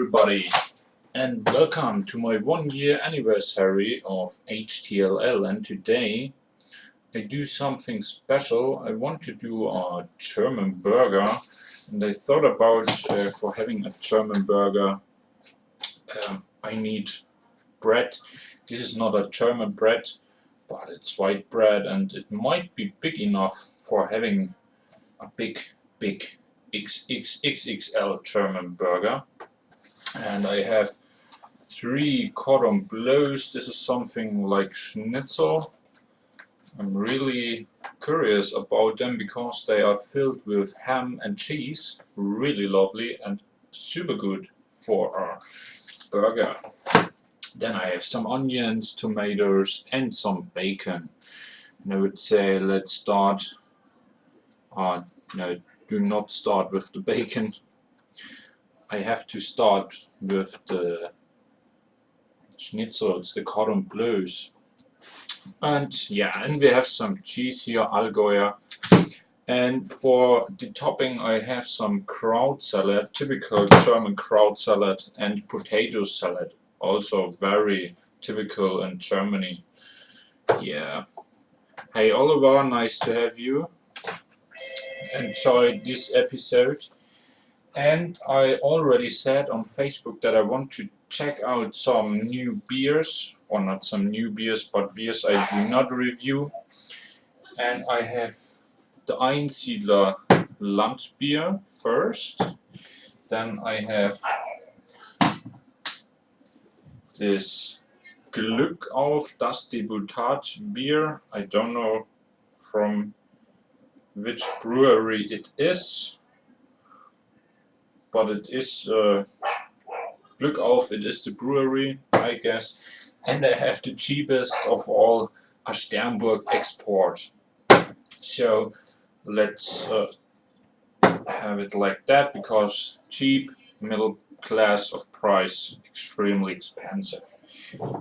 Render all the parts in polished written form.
everybody, and welcome to my 1 year anniversary of HTLL. And today I do something special. I want to do a German burger, and I thought about for having a German burger I need bread. This is not a German bread, but it's white bread, and it might be big enough for having a big XXL German burger. And I have 3 cordon bleus. This is something like schnitzel. I'm really curious about them because they are filled with ham and cheese. Really lovely and super good for a burger. Then I have some onions, tomatoes and some bacon. And I would say let's start. No, do not start with the bacon. I have to start with the schnitzels, the cordon bleus. And yeah, and we have some cheese here, Allgäuer. And for the topping I have some kraut salad, typical German kraut salad, and potato salad, also very typical in Germany. Yeah. Hey Oliver, nice to have you. Enjoy this episode. And I already said on Facebook that I want to check out some new beers, or not some new beers, but beers I do not review. And I have the Einsiedler Landbier first. Then I have this Glück auf das Deputat beer. I don't know from which brewery it is, but it is Glück auf, it is the brewery, I guess. And I have the cheapest of all, a Sternburg Export. So let's have it like that, because cheap, middle class of price, extremely expensive.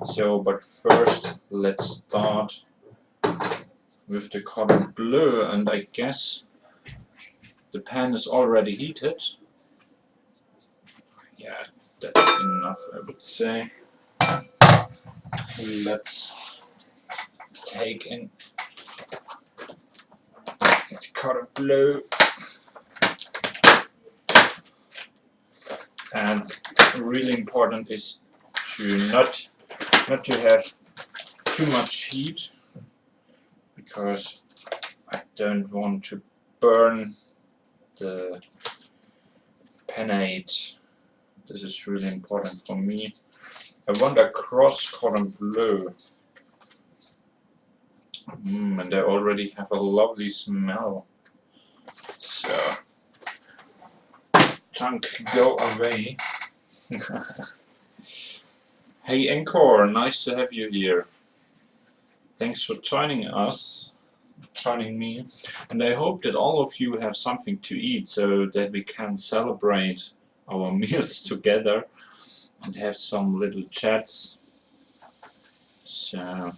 So, but first let's start with the cordon bleu, and I guess the pan is already heated. Yeah, that's enough, I would say. Let's take in the cordon bleu. And really important is to not to have too much heat, because I don't want to burn the panade. This is really important for me. I want a cross cordon bleu. And they already have a lovely smell. So, junk, go away. Hey Encore, nice to have you here. Thanks for joining me, and I hope that all of you have something to eat so that we can celebrate our meals together and have some little chats. So,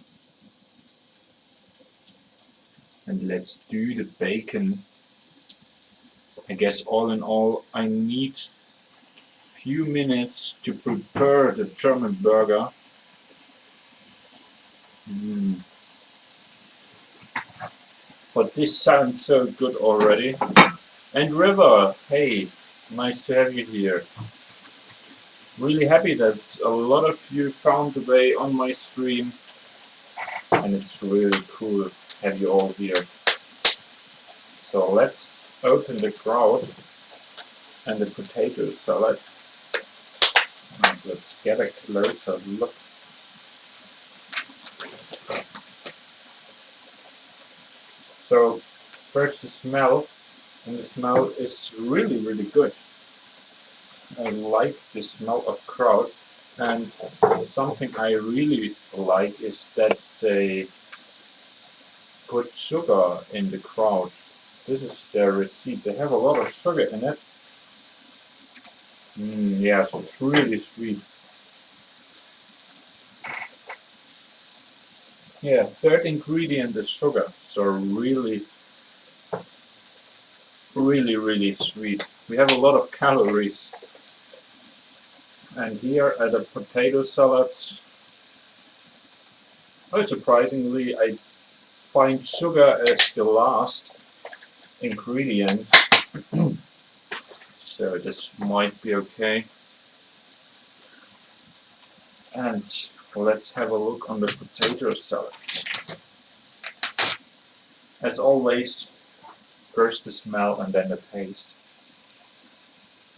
and let's do the bacon. I guess all in all I need few minutes to prepare the German burger. But this sounds so good already. And River, hey, nice to have you here. Really happy that a lot of you found the way on my stream, and it's really cool to have you all here. So let's open the kraut and the potato salad. And let's get a closer look. So first the smell, and the smell is really good. I like the smell of kraut, and something I really like is that they put sugar in the kraut. This is their receipt. They have a lot of sugar in it. Yeah, so it's really sweet. Yeah, third ingredient is sugar, so really sweet. We have a lot of calories. And here at a potato salad, oh, surprisingly, I find sugar as the last ingredient, so this might be okay. And let's have a look on the potato salad. As always, first the smell and then the taste.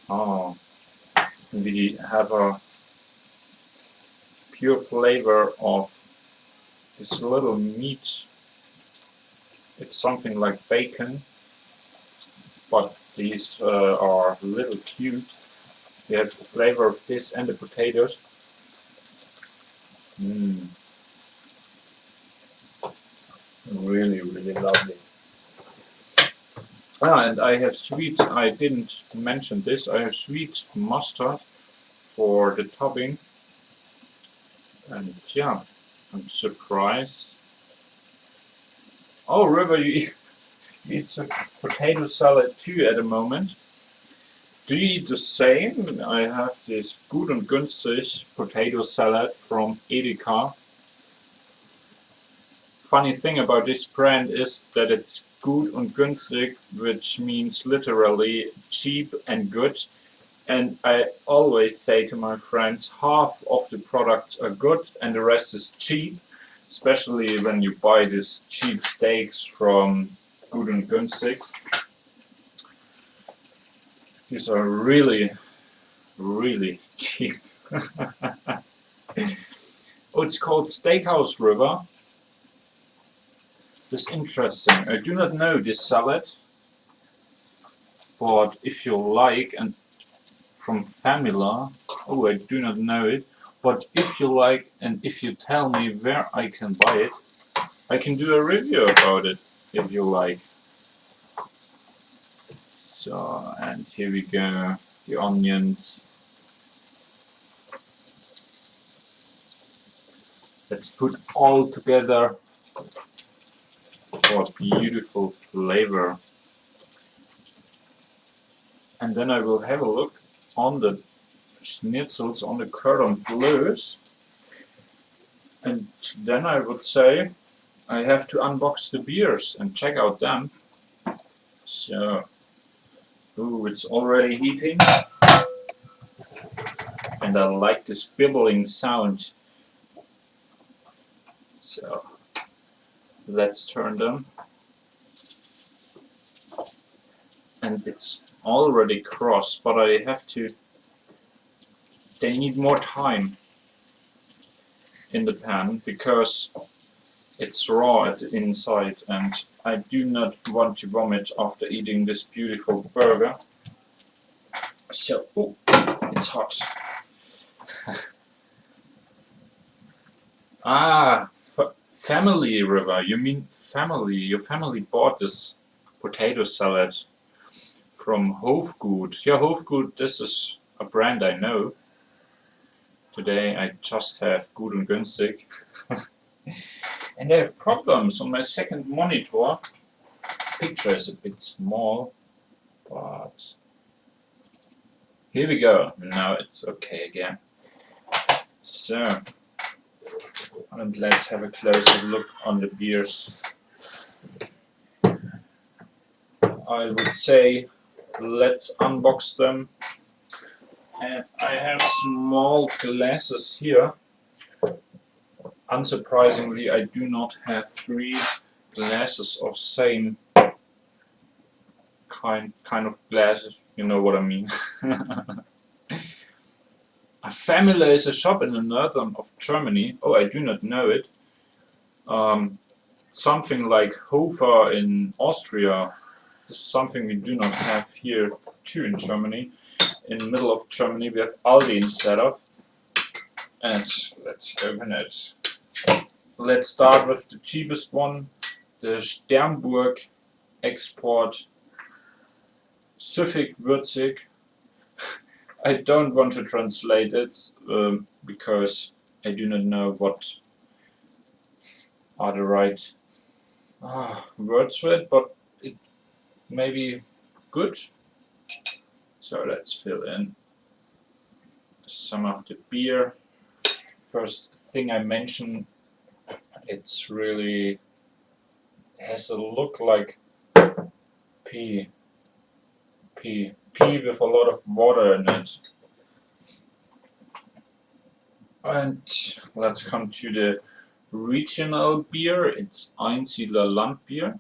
Oh, we have a pure flavor of this little meat. It's something like bacon, but these are little cute. We have the flavor of this and the potatoes. Really, really lovely. And I have sweet, I didn't mention this, I have sweet mustard for the topping. And yeah, I'm surprised. Oh, River, you eat a potato salad too at the moment. Do you eat the same? I have this Gut und Günstig potato salad from Edeka. Funny thing about this brand is that it's Gut und Günstig, which means literally cheap and good. And I always say to my friends, half of the products are good and the rest is cheap, especially when you buy these cheap steaks from Gut und Günstig. These are really, really cheap. Oh, it's called Steakhouse River. This is interesting. I do not know this salad, but if you like, and from Famila, oh, I do not know it, but if you like and if you tell me where I can buy it, I can do a review about it if you like. So, and here we go, the onions. Let's put all together for a beautiful flavor. And then I will have a look on the schnitzels, on the cordon bleus. And then I would say I have to unbox the beers and check out them. So, ooh, it's already heating. And I like this bibbling sound. So, let's turn them. And it's already crossed, but I have to, they need more time in the pan because it's raw at the inside and I do not want to vomit after eating this beautiful burger. So, oh, it's hot. Ah, family, River, you mean family, your family bought this potato salad from Hofgut. Yeah, Hofgut, this is a brand I know. Today I just have Gut und Günstig. And I have problems on my second monitor. Picture is a bit small, but here we go. Now it's okay again. So, and let's have a closer look on the beers. I would say let's unbox them. And I have small glasses here. Unsurprisingly, I do not have 3 glasses of same kind of glasses. You know what I mean. A Famila is a shop in the northern of Germany. Oh, I do not know it. Something like Hofer in Austria. This is something we do not have here too in Germany. In the middle of Germany we have Aldi instead of. And let's open it. Let's start with the cheapest one, the Sternburg Export Süffig Würzig. I don't want to translate it because I do not know what are the right words for it, but it may be good. So let's fill in some of the beer. First thing I mentioned, it's really, it has a look like pea with a lot of water in it. And let's come to the regional beer. It's Einzieler Landbier.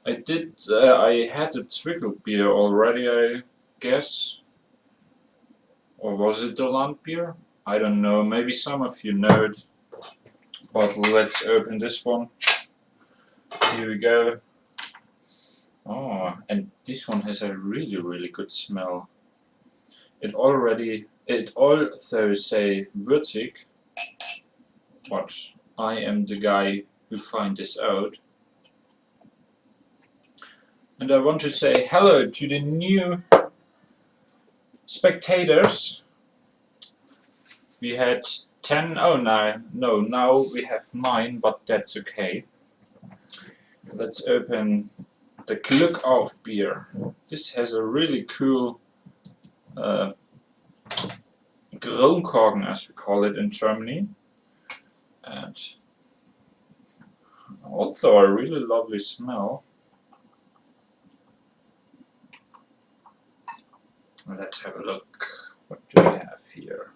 I had a Zwickel beer already, I guess. Or was it the Landbier? I don't know, maybe some of you know it. But let's open this one. Here we go. Oh, and this one has a really good smell. It also say würzig, but I am the guy who find this out. And I want to say hello to the new spectators. We had 10, oh no, now we have 9, but that's okay. Let's open the Glück auf beer. This has a really cool Kronkorken, as we call it in Germany, and also a really lovely smell. Let's have a look. What do we have here?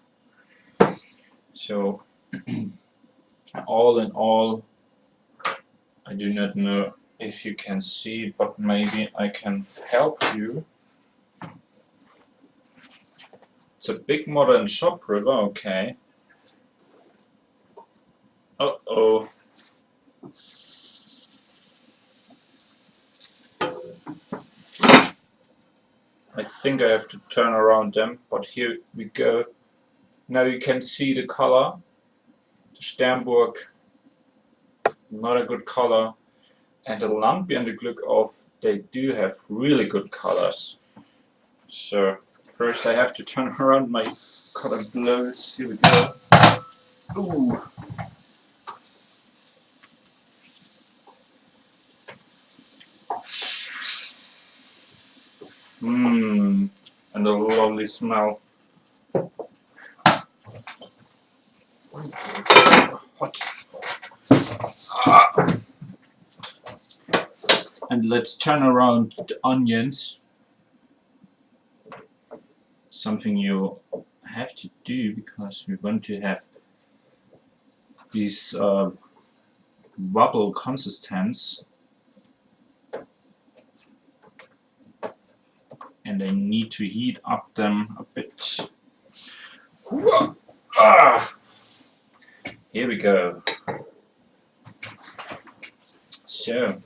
So, all in all, I do not know if you can see, but maybe I can help you. It's a big modern shop river, okay. Uh-oh. I think I have to turn around them, but here we go. Now you can see the color. The Sternburg, not a good color. And the Landbier and the Glück auf, they do have really good colors. So first I have to turn around my color blows. Here we go. Ooh. Mmm, and a lovely smell. Hot. Ah. And let's turn around the onions. Something you have to do because we want to have this bubble consistence. And I need to heat up them a bit. Ah. Here we go. So,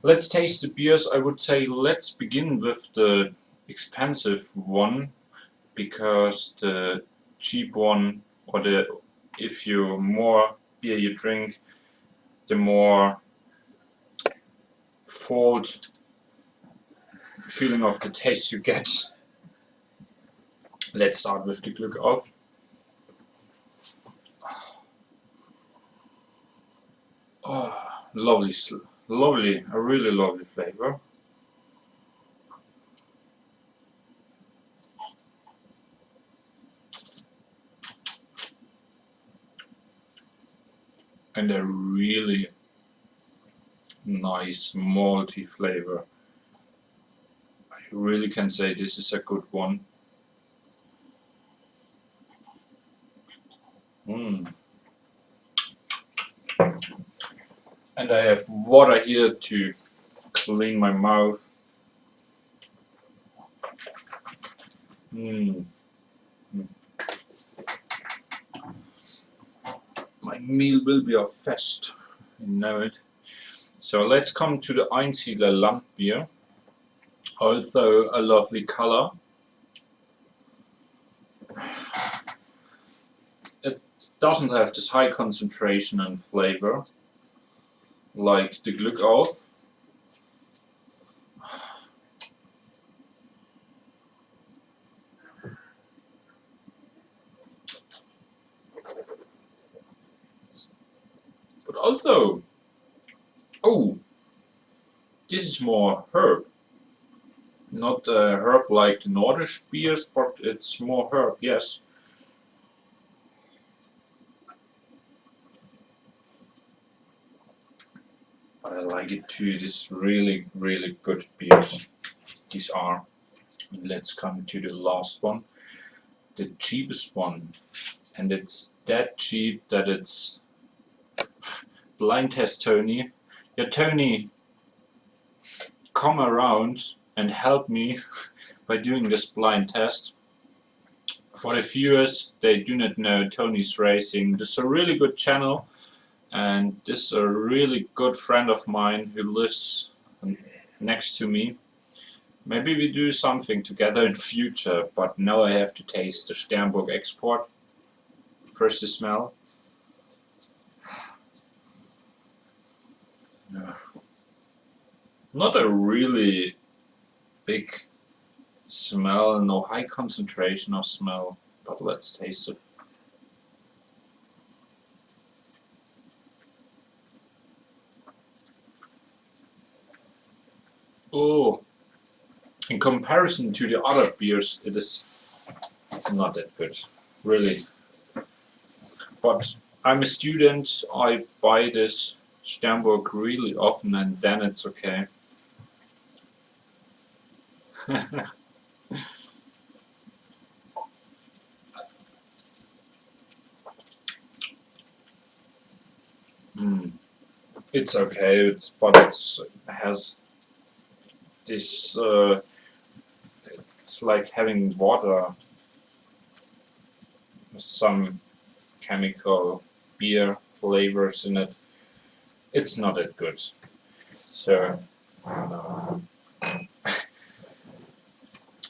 let's taste the beers. I would say let's begin with the expensive one, because the cheap one, or if you more beer you drink, the more full feeling of the taste you get. Let's start with the Glück auf. Oh, lovely, a really lovely flavor. And a really nice malty flavor. I really can say this is a good one. And I have water here to clean my mouth. My meal will be a fest, you know it. So let's come to the Einzieler Landbier. Also a lovely color. It doesn't have this high concentration and flavor like the Glück auf. But also, oh, this is more herb. Not herb like the Nordic beers, but it's more herb, yes. But I like it too. It is really, really good beers. These are. And let's come to the last one. The cheapest one. And it's that cheap that it's blind test Tony. Yeah, Tony, come around and help me by doing this blind test. For the viewers, they do not know Tony's Racing. This is a really good channel, and this is a really good friend of mine who lives next to me. Maybe we do something together in future, but now I have to taste the Sternburg Export. First the smell. Not a really big smell, no high concentration of smell, but let's taste it. Oh, in comparison to the other beers, it is not that good, really. But I'm a student, I buy this Sternburg really often, and then it's okay. It's okay, but it has this. It's like having water with some chemical beer flavors in it. It's not that good. So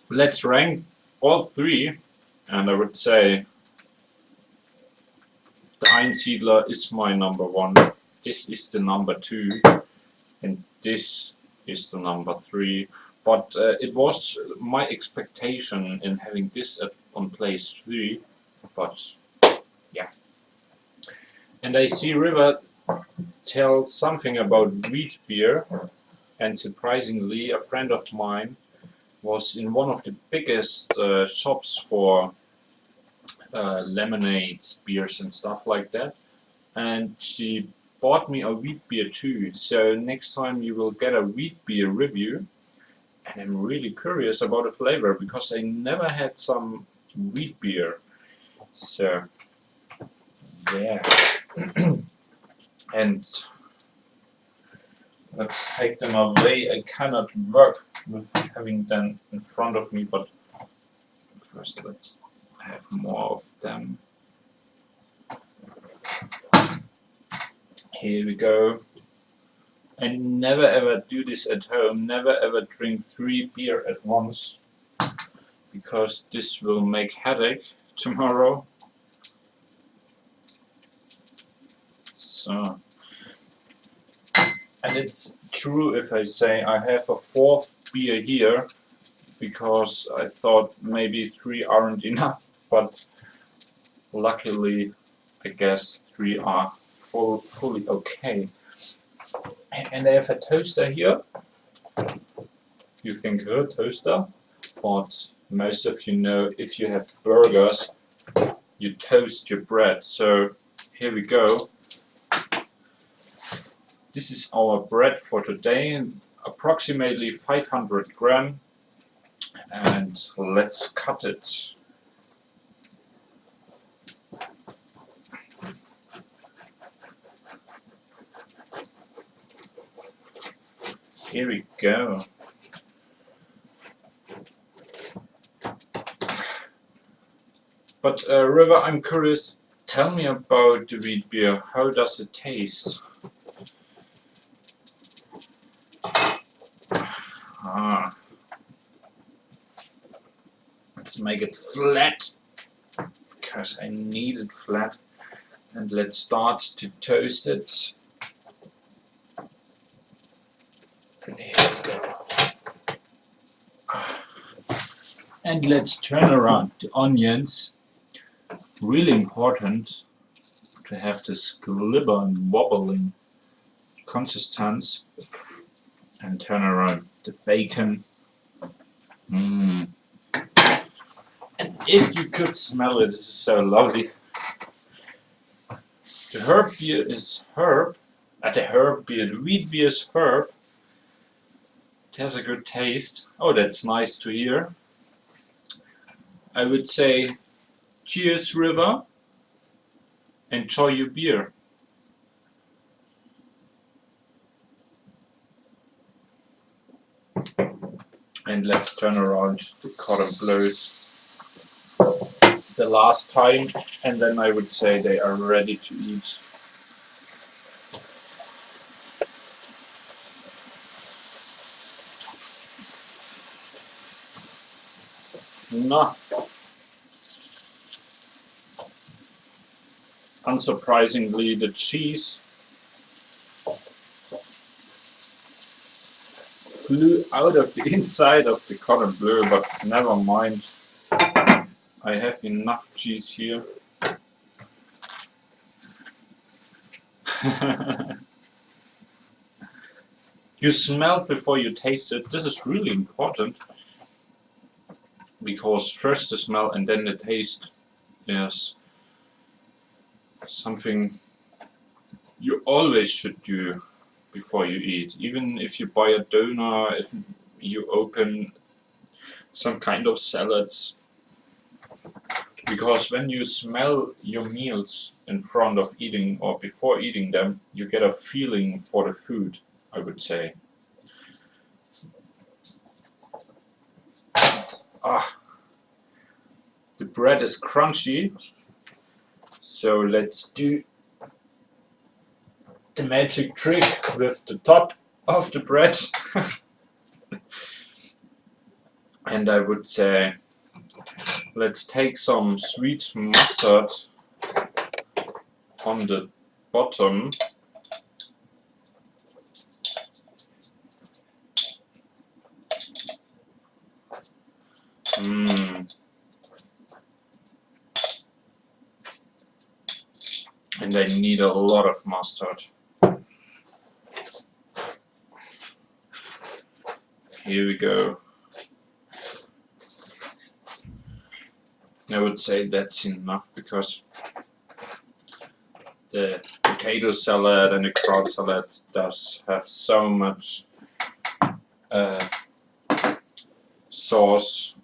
let's rank all three, and I would say the Einsiedler is my number one. This is the number two, and this is the number three. But it was my expectation in having this on place 3, but yeah. And I see River tell something about wheat beer, and surprisingly, a friend of mine was in one of the biggest shops for lemonades, beers, and stuff like that, and she bought me a wheat beer too. So next time you will get a wheat beer review. And I'm really curious about the flavor because I never had some wheat beer. So, yeah. And let's take them away. I cannot work with having them in front of me, but first let's have more of them. Here we go. I never ever do this at home, never ever drink 3 beer at once, because this will make headache tomorrow. So, and it's true if I say I have a 4th beer here, because I thought maybe 3 aren't enough, but luckily I guess 3 are fully okay. And I have a toaster here. You think, toaster? But most of you know if you have burgers, you toast your bread. So here we go. This is our bread for today, approximately 500 gram. And let's cut it. Here we go. But River, I'm curious, tell me about the wheat beer. How does it taste? Let's make it flat, because I need it flat. And let's start to toast it. And here we go. And let's turn around the onions. Really important to have this glibber and wobbling consistence. And turn around the bacon. Mm. And if you could smell it, this is so lovely. The herb beer is herb. The herb beer, the wheat beer is herb. It has a good taste. Oh, that's nice to hear. I would say, cheers, River. Enjoy your beer. And let's turn around the cotton blows the last time, and then I would say they are ready to eat. No. Unsurprisingly, the cheese flew out of the inside of the cotton bleu, but never mind. I have enough cheese here. You smell before you taste it. This is really important, because first the smell and then the taste is something you always should do before you eat. Even if you buy a donor, if you open some kind of salads, because when you smell your meals in front of eating or before eating them, you get a feeling for the food, I would say. Ah, the bread is crunchy, so let's do the magic trick with the top of the bread. And I would say, let's take some sweet mustard on the bottom. And I need a lot of mustard. Here we go. I would say that's enough, because the potato salad and the kraut salad does have so much sauce,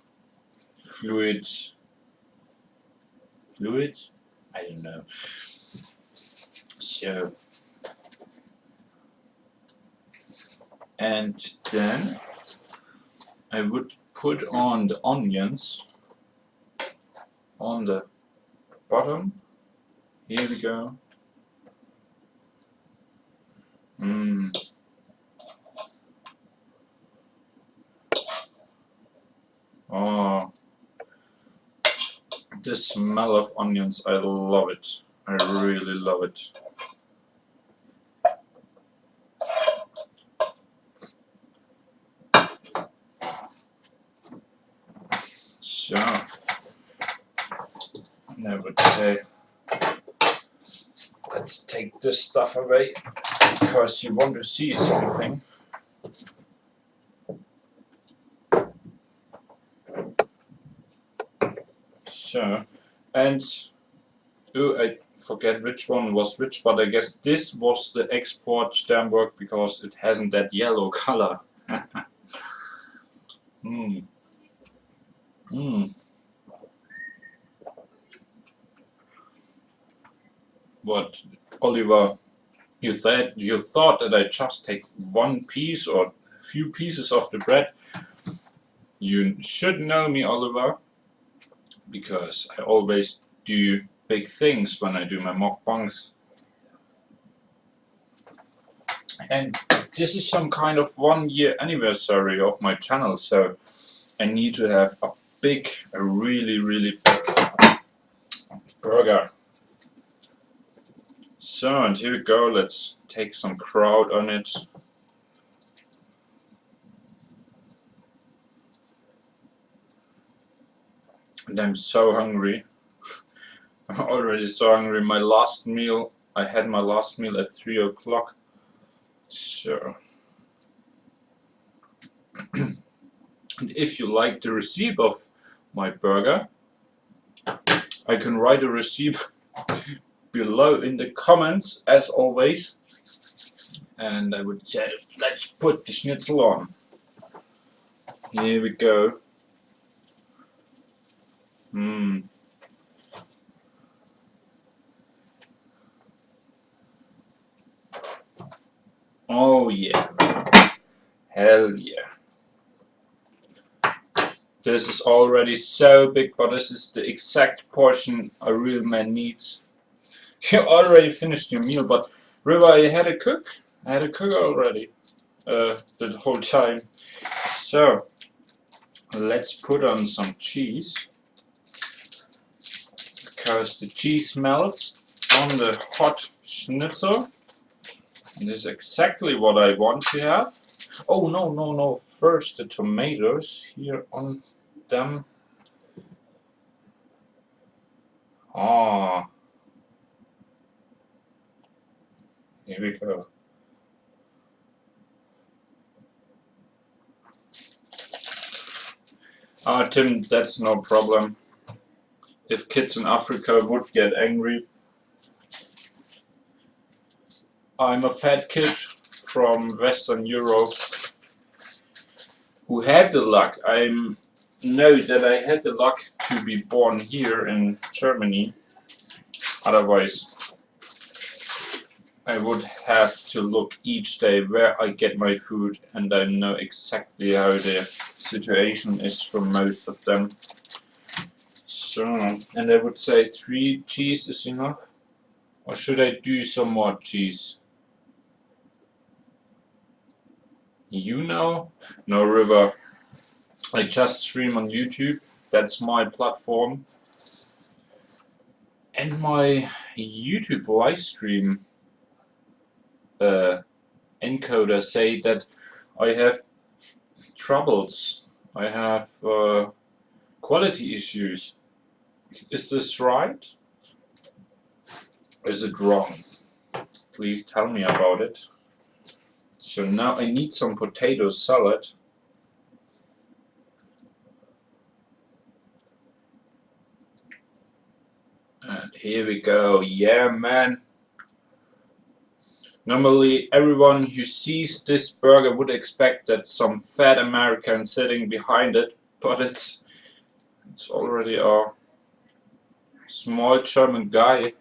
fluid, I don't know. So, and then I would put on the onions on the bottom. Here we go. Oh, the smell of onions, I love it. I really love it. So, I would say, let's take this stuff away, because you want to see something. So, and oh, I forget which one was which, but I guess this was the export Sternberg, because it hasn't that yellow color. What, Oliver? You thought that I just take one piece or a few pieces of the bread? You should know me, Oliver, because I always do big things when I do my mukbangs. And this is some kind of 1 year anniversary of my channel, so I need to have a really, really big burger. So, and here we go, let's take some kraut on it. And I'm so hungry. I'm already so hungry. I had my last meal at 3 o'clock. So And if you like the recipe of my burger, I can write a recipe below in the comments as always. And I would say, let's put the schnitzel on. Here we go. Oh yeah. Hell yeah. This is already so big, but this is the exact portion a real man needs. You already finished your meal, but River, I had a cook. I had a cook already the whole time. So let's put on some cheese, because the cheese melts on the hot schnitzel. And this is exactly what I want to have. Oh no, no, no, first the tomatoes here on them. Ah, here we go. Tim, that's no problem. If kids in Africa would get angry. I'm a fat kid from Western Europe who had the luck. I know that I had the luck to be born here in Germany. Otherwise, I would have to look each day where I get my food, and I know exactly how the situation is for most of them. So, and I would say 3 cheese is enough. Or should I do some more cheese? You know? No, River. I just stream on YouTube. That's my platform. And my YouTube live stream encoder say that I have troubles. I have quality issues. Is this right? Is it wrong? Please tell me about it. So now I need some potato salad. And here we go. Yeah, man. Normally everyone who sees this burger would expect that some fat American sitting behind it, but it's already a small German guy.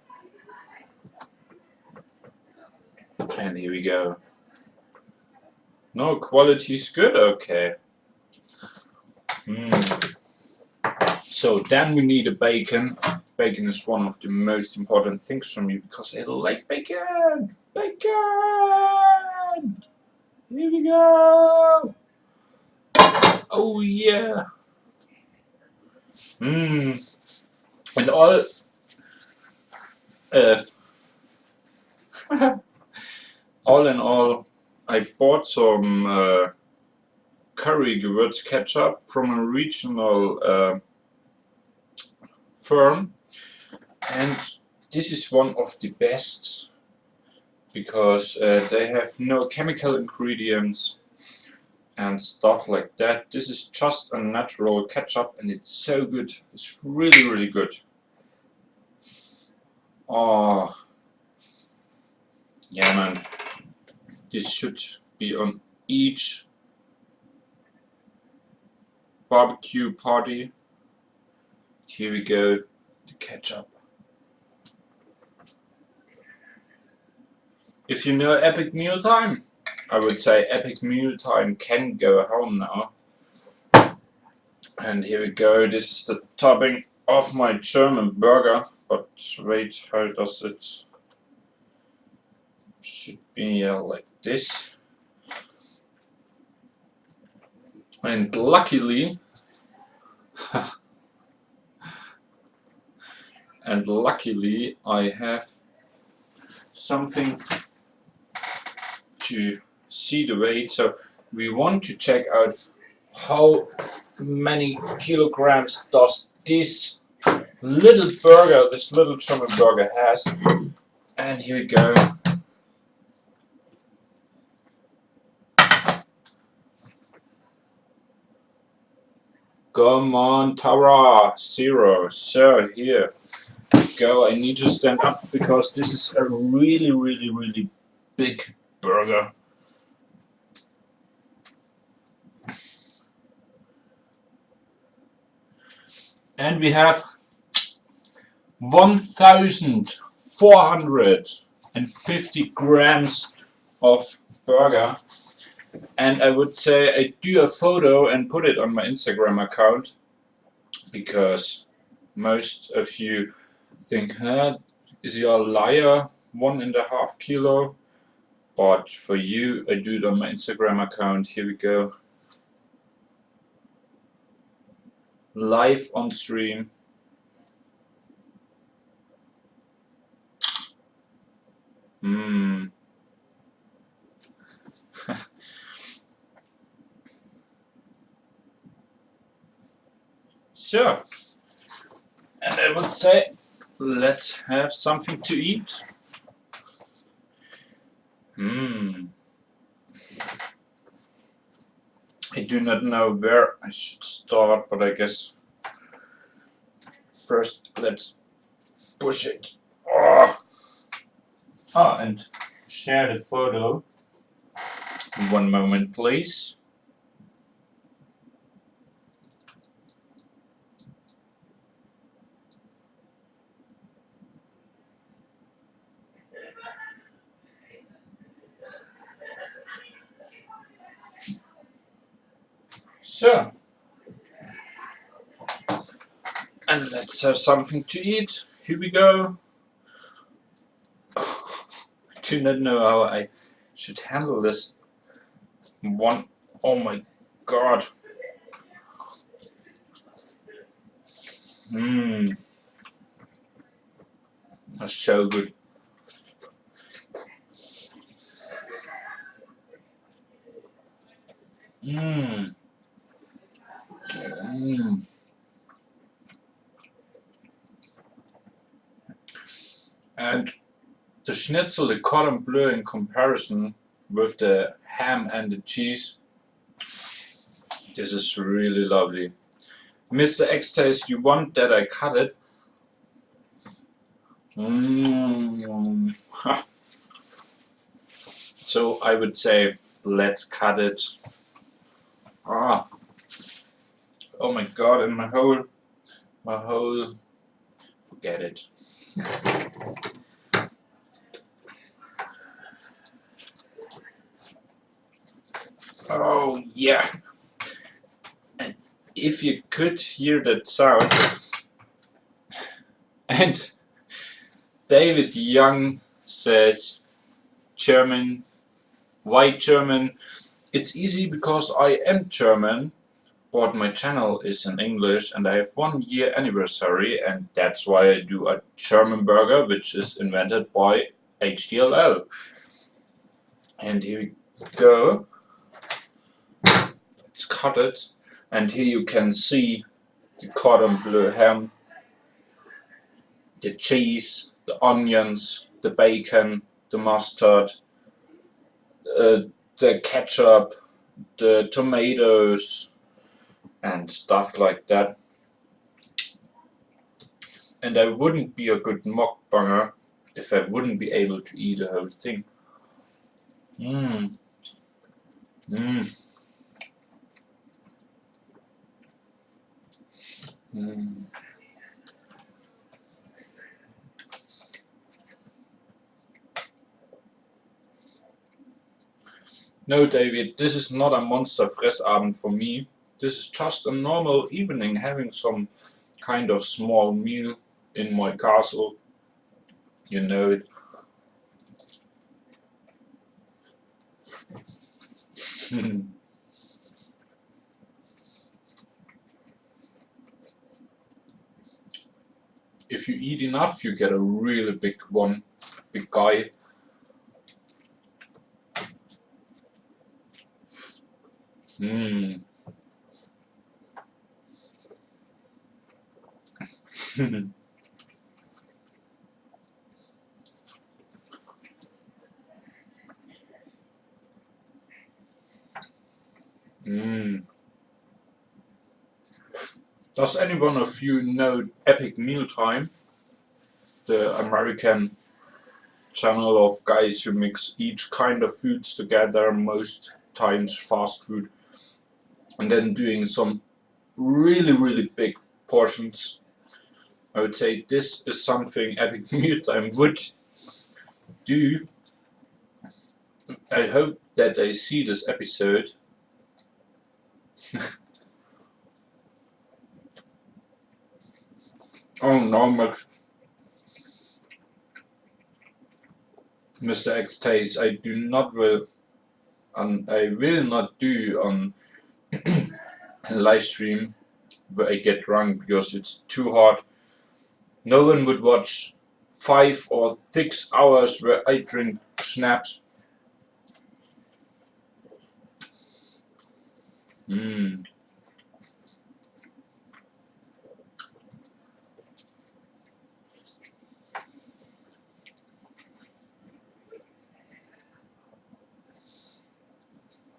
And here we go. No, quality is good, okay. So then we need a bacon. Bacon is one of the most important things for me because I like bacon! Bacon! Here we go! Oh yeah! And all in all, I bought some curry gewürz ketchup from a regional firm, and this is one of the best because they have no chemical ingredients and stuff like that. This is just a natural ketchup and it's so good. It's really, really good. Oh, yeah, man. This should be on each barbecue party. Here we go, the ketchup. If you know Epic Mealtime, I would say Epic Mealtime can go home now. And here we go, this is the topping of my German burger. But wait, how does it? Should be like this. And luckily, I have something to see the weight. So we want to check out how many kilograms does this little burger, this little German burger has. And here we go. Come on, Tara. 0. So here go. I need to stand up because this is a really big burger. And we have 1,450 grams of burger. And I would say I do a photo and put it on my Instagram account, because most of you think, huh, is he a liar? 1.5 kilo. But for you, I do it on my Instagram account. Here we go. Live on stream. Mmm. So, and I would say, let's have something to eat. Mmm. I do not know where I should start, but I guess first let's push it. Oh, and share the photo. 1 moment, please. So, and let's have something to eat. Here we go. I do not know how I should handle this one. Oh my god. Mmm. That's so good. Mmm. Mmm. And the schnitzel, the cordon bleu, in comparison with the ham and the cheese, this is really lovely. Mr. X-Taste, you want that I cut it? Mmm. So I would say, let's cut it. Ah. Oh my god, and my whole, forget it. Oh yeah. And if you could hear that sound, and David Young says, German, white German. It's easy because I am German, but my channel is in English and I have 1 year anniversary, and that's why I do a German burger, which is invented by HTLL. And here we go. It's cut it, and here you can see the cordon bleu ham, the cheese, the onions, the bacon, the mustard, the ketchup, the tomatoes, and stuff like that. And I wouldn't be a good mukbanger if I wouldn't be able to eat the whole thing. Mmm. Mmm. Mmm. No, David, this is not a monster Fressabend for me. This is just a normal evening, having some kind of small meal in my castle. You know it. If you eat enough, you get a really big one, big guy. Mmm. Mmm. Does any one of you know Epic Mealtime? The American channel of guys who mix each kind of foods together, most times fast food, and then doing some really big portions. I would say this is something Epic Mealtime would do. I hope that they see this episode. Oh no, Mr. X Taste, I do not will, and I will not do on a live stream where I get drunk because it's too hard. No one would watch 5 or 6 hours where I drink schnapps.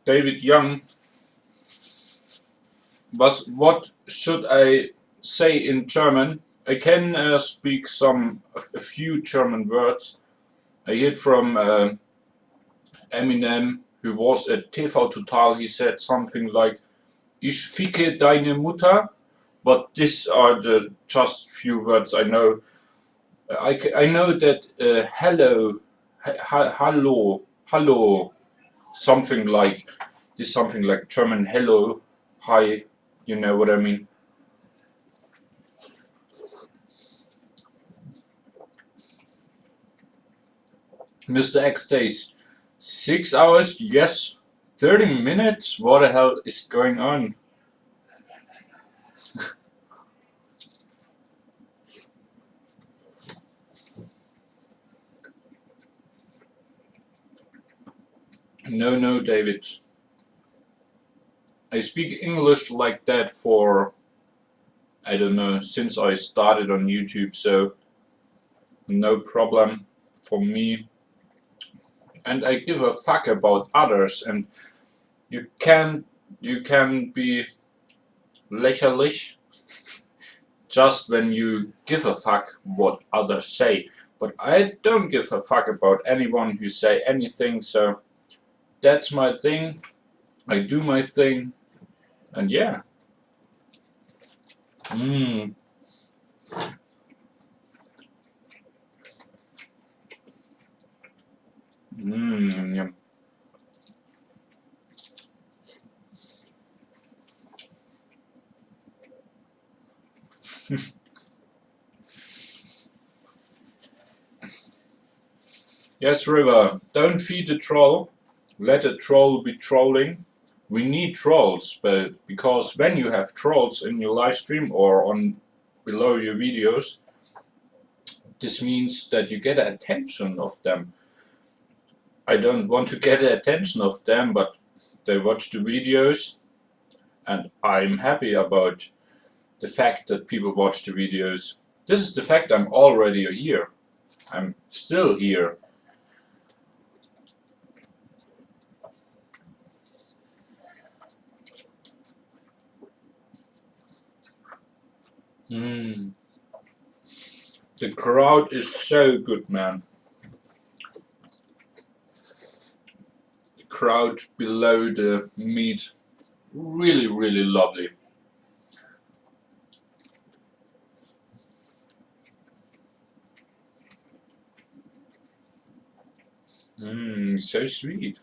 David Young, what should I say in German? I can speak a few German words. I heard from Eminem, who was at TV Total. He said something like "Ich ficke deine Mutter," but these are the just few words I know. I know that hello, hello, something like this, something like German hello, hi, you know what I mean. Mr. X Days, 6 hours, yes, 30 minutes, what the hell is going on? No, David. I speak English like that for, I don't know, since I started on YouTube, so no problem for me. And I give a fuck about others, and you can be lächerlich just when you give a fuck what others say. But I don't give a fuck about anyone who say anything, so that's my thing. I do my thing, and yeah. Yum. Yes, River, don't feed the troll. Let a troll be trolling. We need trolls, but because when you have trolls in your live stream or on below your videos, this means that you get the attention of them. I don't want to get the attention of them, but they watch the videos, and I'm happy about the fact that people watch the videos. This is the fact I'm already here. I'm still here. The crowd is so good, man. The crowd below the meat, really lovely. So sweet.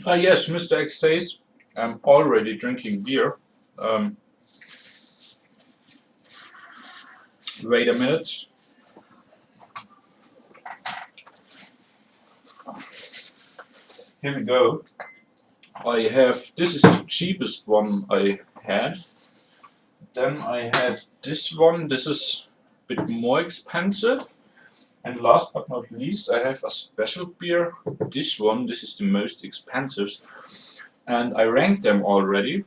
Ah yes, Mr. X Taste. I'm already drinking beer. Wait a minute. Here we go. This is the cheapest one I had. Then I had this one. This is a bit more expensive. And last but not least, I have a special beer. This one, this is the most expensive. And I ranked them already.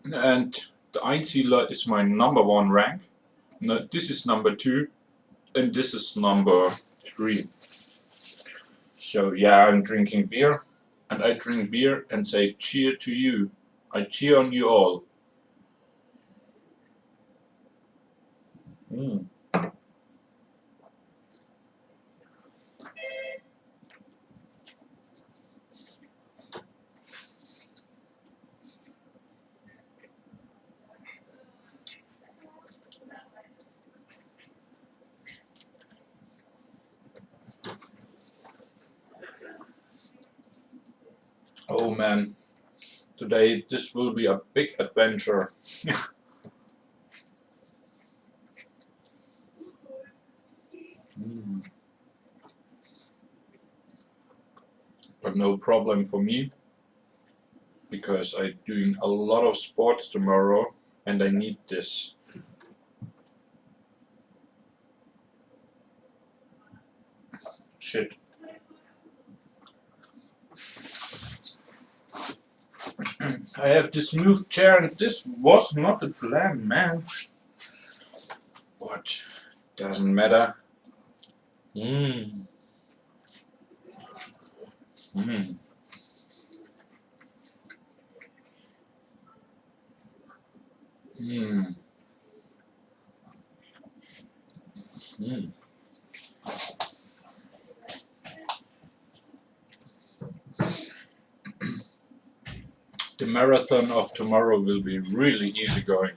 And the Einzieler is my #1 rank. No, this is #2. And this is #3. 3. So yeah, I'm drinking beer, and I drink beer and say cheer to you. I cheer on you all. Mm. Oh man, today this will be a big adventure. Mm. But no problem for me, because I'm doing a lot of sports tomorrow and I need this. Shit. I have this smooth chair and this was not the plan, man. What? Doesn't matter. Mm. Mm. Mm. Mm. The marathon of tomorrow will be really easygoing.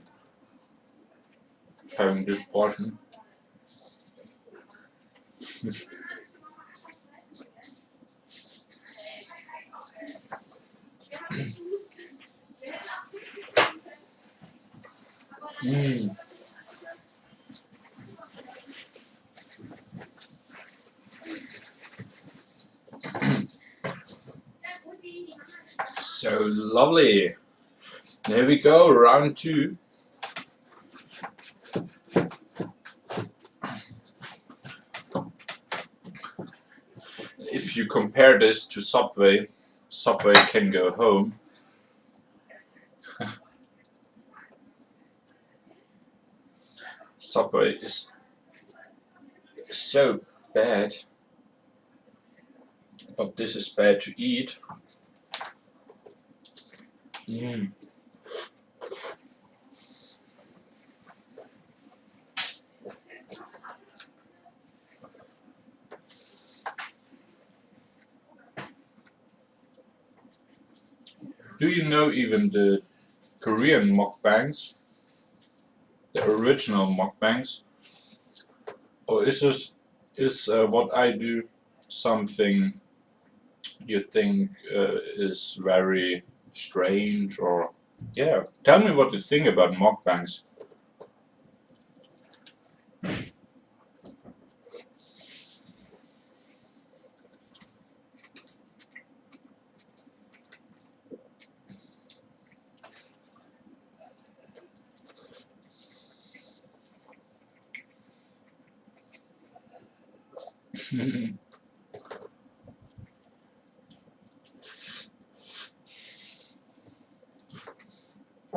Having this portion. Mm. So lovely. There we go, round 2. If you compare this to Subway, Subway can go home. Subway is so bad, but this is bad to eat. Mm. Do you know even the Korean mukbangs? The original mukbangs? Or is this what I do something you think is very strange? Or yeah, tell me what you think about mukbangs.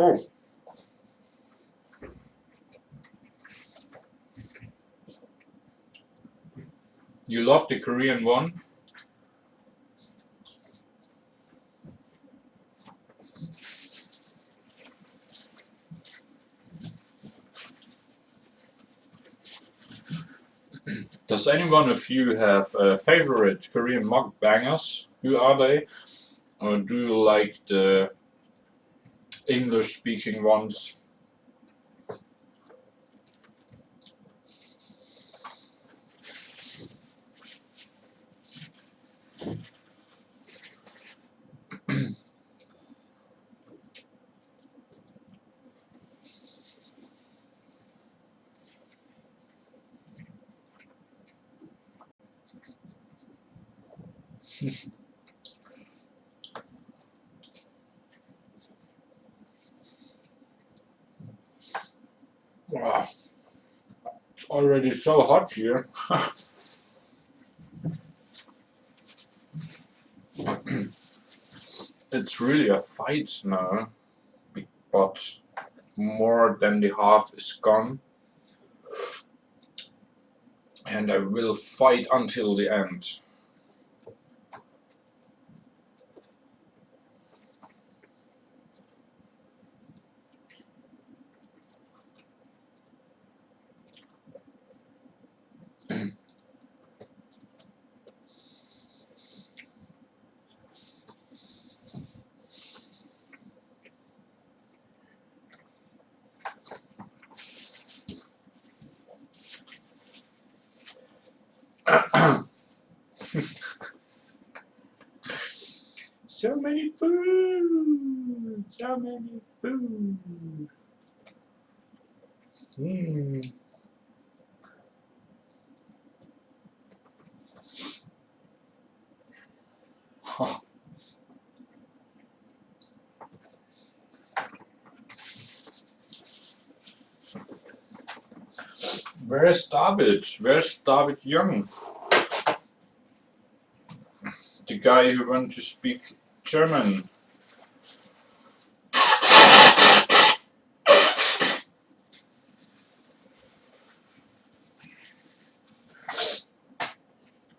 Oh, you love the Korean one? Does anyone of you have favorite Korean mukbangers? Who are they? Or do you like the English speaking ones? Wow, it's already so hot here. It's really a fight now, but more than the half is gone. and I will fight until the end. So many food! So many food! Where's David? Where's David Young? The guy who wants to speak German.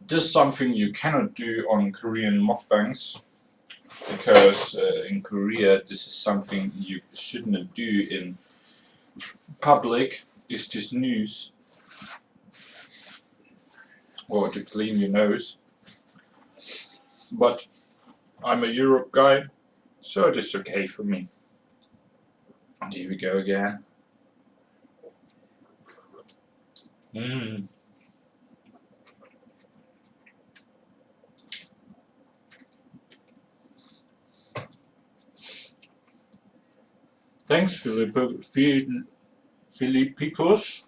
This is something you cannot do on Korean mukbangs, because in Korea this is something you should not do in public, is to snooze or to clean your nose. But I'm a Europe guy, so it is okay for me. And here we go again. Thanks, Philippikos.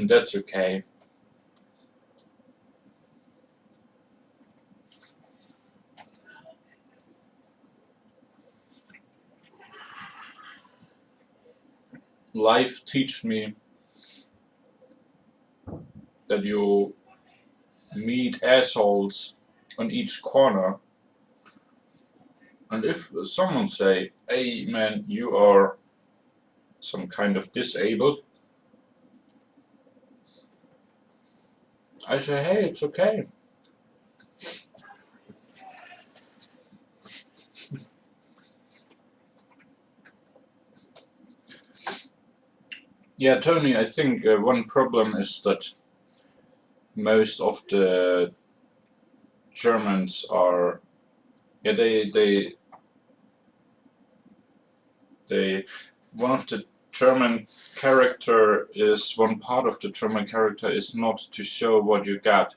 That's okay. Life teach me that you meet assholes on each corner, and if someone say, "Hey man, you are some kind of disabled," I say, "Hey, it's okay." Yeah, Tony, I think one problem is that most of the Germans are, yeah, they one of the German character is, one part of the German character is not to show what you got,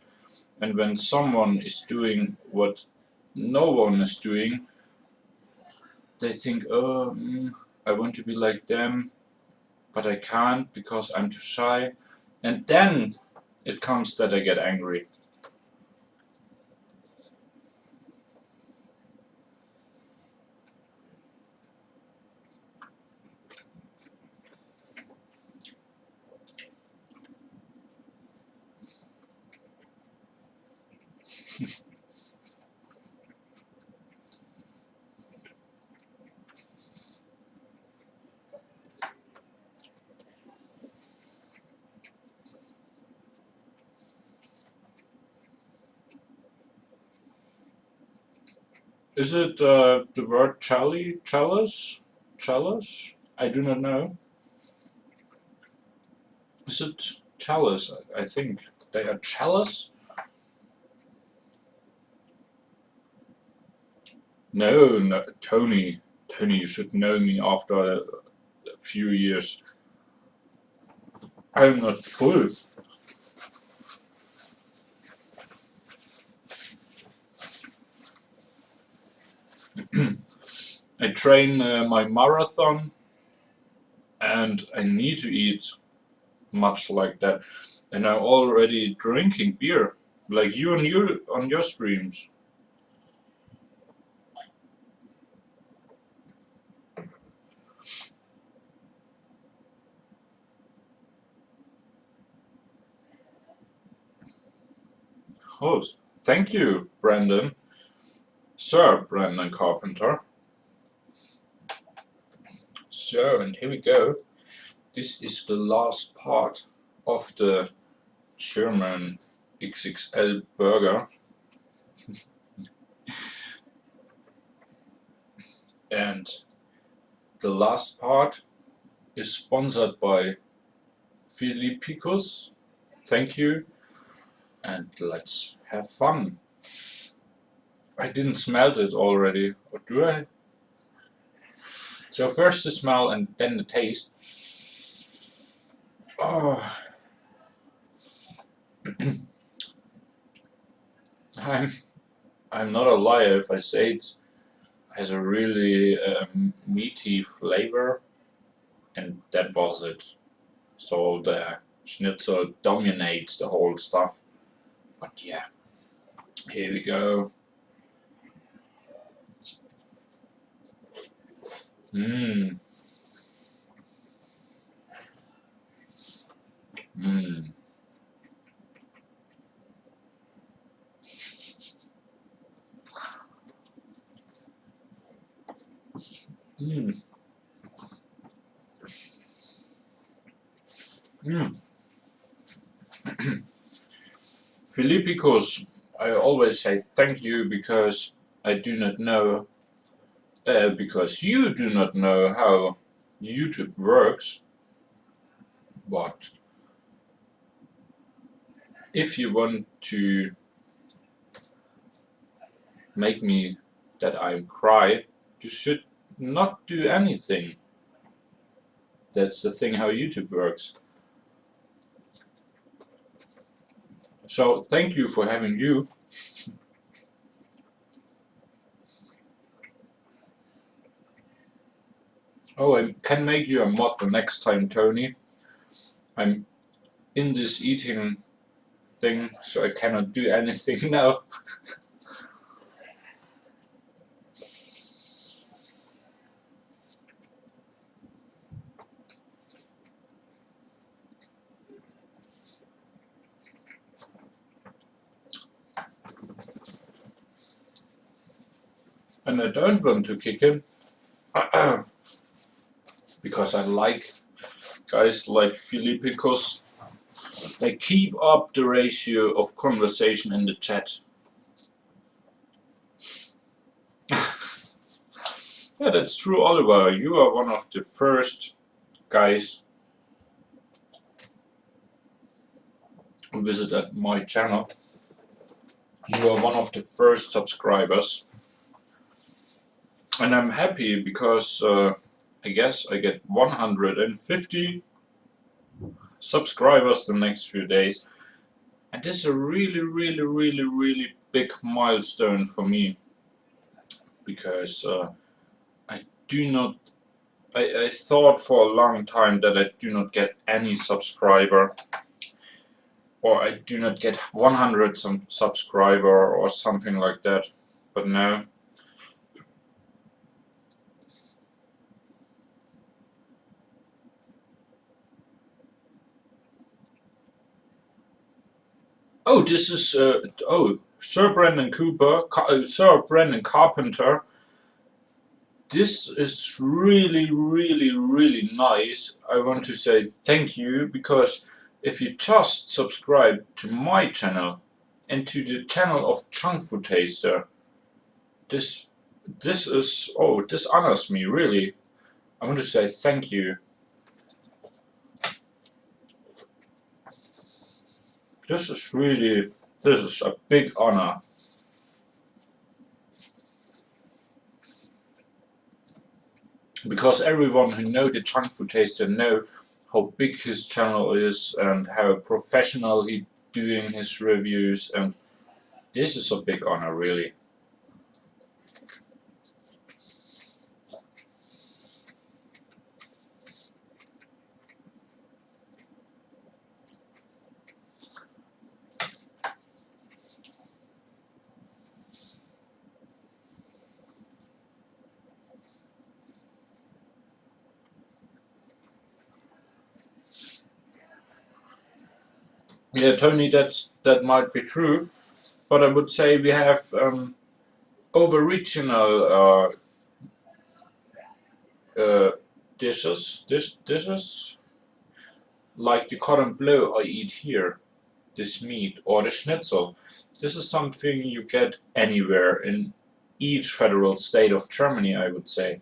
and when someone is doing what no one is doing, they think, oh, I want to be like them, but I can't because I'm too shy, and then it comes that I get angry. Is it the word chalice? Chalice? I do not know. Is it chalice? I think they are chalice. No, no, Tony. Tony, you should know me after a few years. I'm not full. I train my marathon, and I need to eat much like that. And I'm already drinking beer, like you on your streams. Oh, thank you, Brandon. Sir Brandon Carpenter. So, and here we go. This is the last part of the German XXL burger. And the last part is sponsored by Philippicus. Thank you. And let's have fun. I didn't smell it already, or do I? So first the smell and then the taste. Oh, I'm not a liar if I say it has a really meaty flavor, and that was it. So the schnitzel dominates the whole stuff. But yeah, here we go. Mmm. Mmm. Mmm. Mmm. Philippicus, I always say thank you because I do not know, because you do not know how YouTube works. But if you want to make me that I cry, you should not do anything. That's the thing how YouTube works. So thank you for having you. Oh, I can make you a mod the next time, Tony. I'm in this eating thing, so I cannot do anything now. And I don't want to kick him because I like guys like Philippicus. They keep up the ratio of conversation in the chat. Yeah, that's true, Oliver. You are one of the first guys who visited my channel. You are one of the first subscribers. And I'm happy because I guess I get 150 subscribers the next few days. And this is a really big milestone for me. Because I do not. I thought for a long time that I do not get any subscriber, or I do not get 100 some subscriber or something like that. But no. Oh, this is Sir Brandon Cooper, Sir Brandon Carpenter. This is really nice. I want to say thank you because if you just subscribe to my channel and to the channel of Junk Food Taster, this this honors me really. I want to say thank you. This is a big honor. Because everyone who know the Junk Food Taster know how big his channel is and how professional he doing his reviews, and this is a big honor really. Yeah, Tony, that might be true, but I would say we have over regional dishes like the cordon bleu I eat here, this meat, or the schnitzel. This is something you get anywhere in each federal state of Germany, I would say.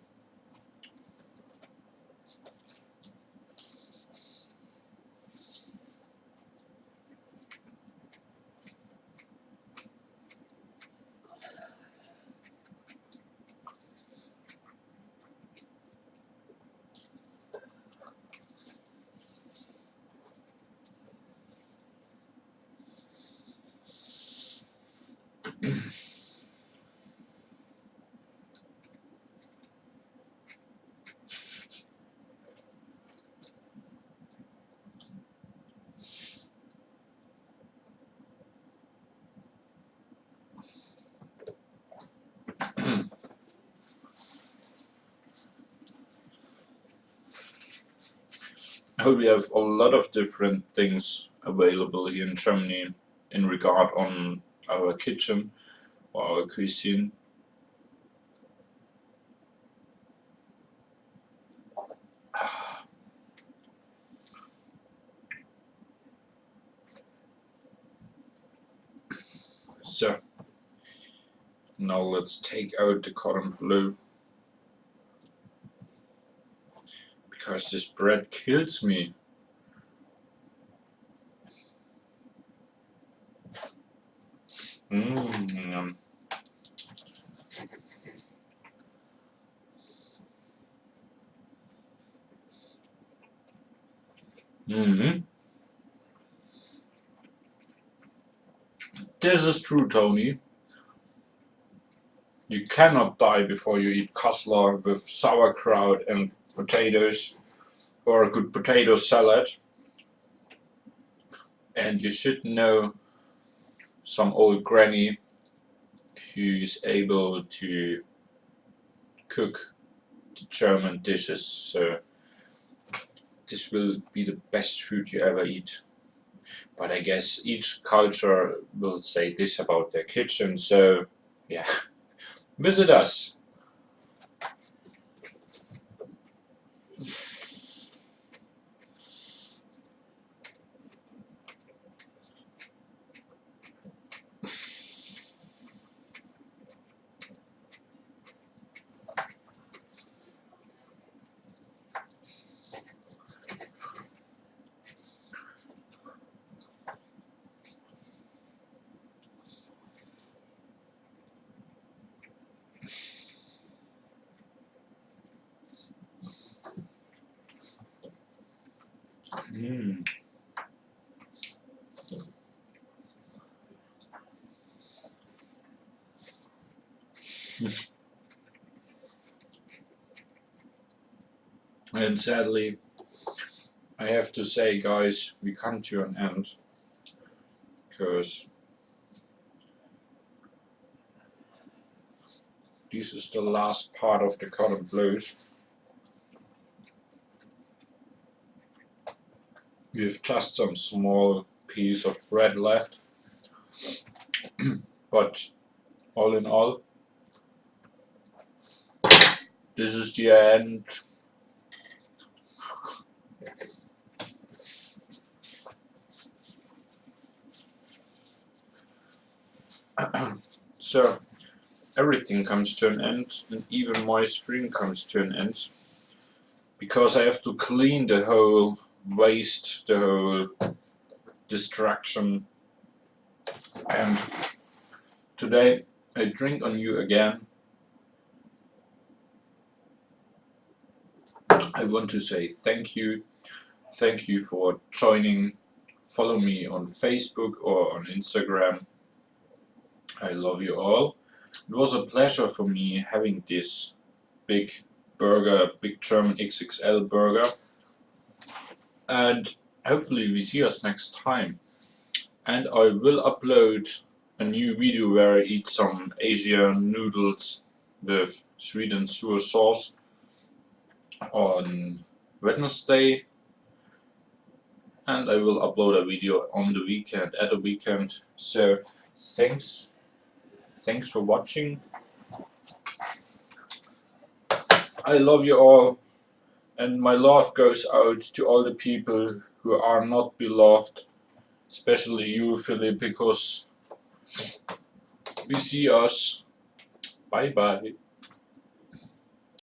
We have a lot of different things available here in Germany in regard on our kitchen or our cuisine. So now let's take out the cordon bleu, because this bread kills me. Mmm. Mm-hmm. This is true, Tony. You cannot die before you eat Kassler with sauerkraut and potatoes, or a good potato salad. And you should know some old granny who is able to cook the German dishes. So this will be the best food you ever eat. But I guess each culture will say this about their kitchen. So yeah, visit us. Mm. And sadly, I have to say, guys, we come to an end, because this is the last part of the cordon bleus. We have just some small piece of bread left, but all in all, this is the end. So everything comes to an end, and even my stream comes to an end, because I have to clean the whole waste, the whole distraction. And today I drink on you again. I want to say thank you. Thank you for joining. Follow me on Facebook or on Instagram. I love you all. It was a pleasure for me having this big burger, big German XXL burger. And hopefully we see us next time. And I will upload a new video where I eat some Asian noodles with sweet and sour sauce on Wednesday. And I will upload a video on the weekend, at the weekend. So Thanks for watching. I love you all, and my love goes out to all the people who are not beloved, especially you, Philip, because we see us. Bye bye.